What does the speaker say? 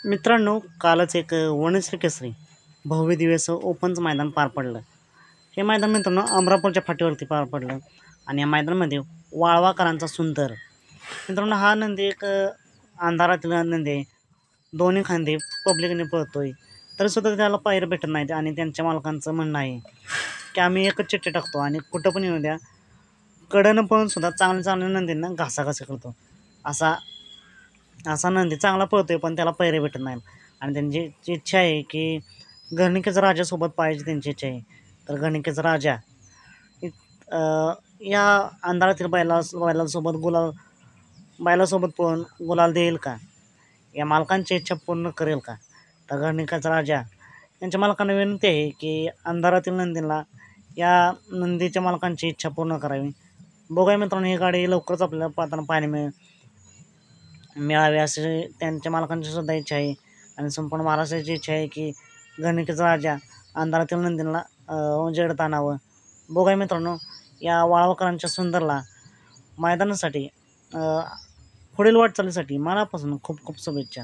मित्रांनो, कालच एक वनश्री केसरी भव्य दिव्य असं ओपनचं मैदान पार पडलं. हे मैदान मित्रांनो अमरापूरच्या फाटीवरती पार पडलं आणि या मैदानामध्ये वाळवाकरांचा सुंदर. मित्रांनो हा नंदी एक अंधारातील नंदी आहे. दोन्ही खांदे पब्लिकने पळतोय तरीसुद्धा त्याला पायऱ्या भेटत नाहीत आणि त्यांच्या मालकांचं म्हणणं आहे की आम्ही एकच चिठ्ठी टाकतो आणि कुठं पण येऊ द्या, कडनं पळून सुद्धा चांगल्या चांगल्या नंदींना घासाघासी करतो. असा असा नंदी चांगला पळतोय पण त्याला पैरे भेटत नाहीत आणि त्यांची जी इच्छा आहे की गणिकेचा राजासोबत पाहायची त्यांची इच्छा आहे. तर गणिकेचा राजा या अंधारातील बैलासोबत बैलासोबत पळून गुलाल देईल का? या मालकांची इच्छा पूर्ण करेल का? तर गणिकेचा राजा यांच्या मालकांना विनंती आहे की अंधारातील नंदीला या नंदीच्या मालकांची इच्छा पूर्ण करावी. बघूया मित्रांनो, ही गाडी लवकरच आपल्याला पाहताना पाहायला मिळावी अशी त्यांच्या मालकांची सुद्धा इच्छा आहे आणि संपूर्ण महाराष्ट्राची इच्छा आहे की गणिकेचा राजा अंधारातील नंदीला उजेडात आणावं. बघूया मित्रांनो, या वाळवकरांच्या सुंदरला मैदानासाठी पुढील वाटचालीसाठी मनापासून खूप खूप शुभेच्छा.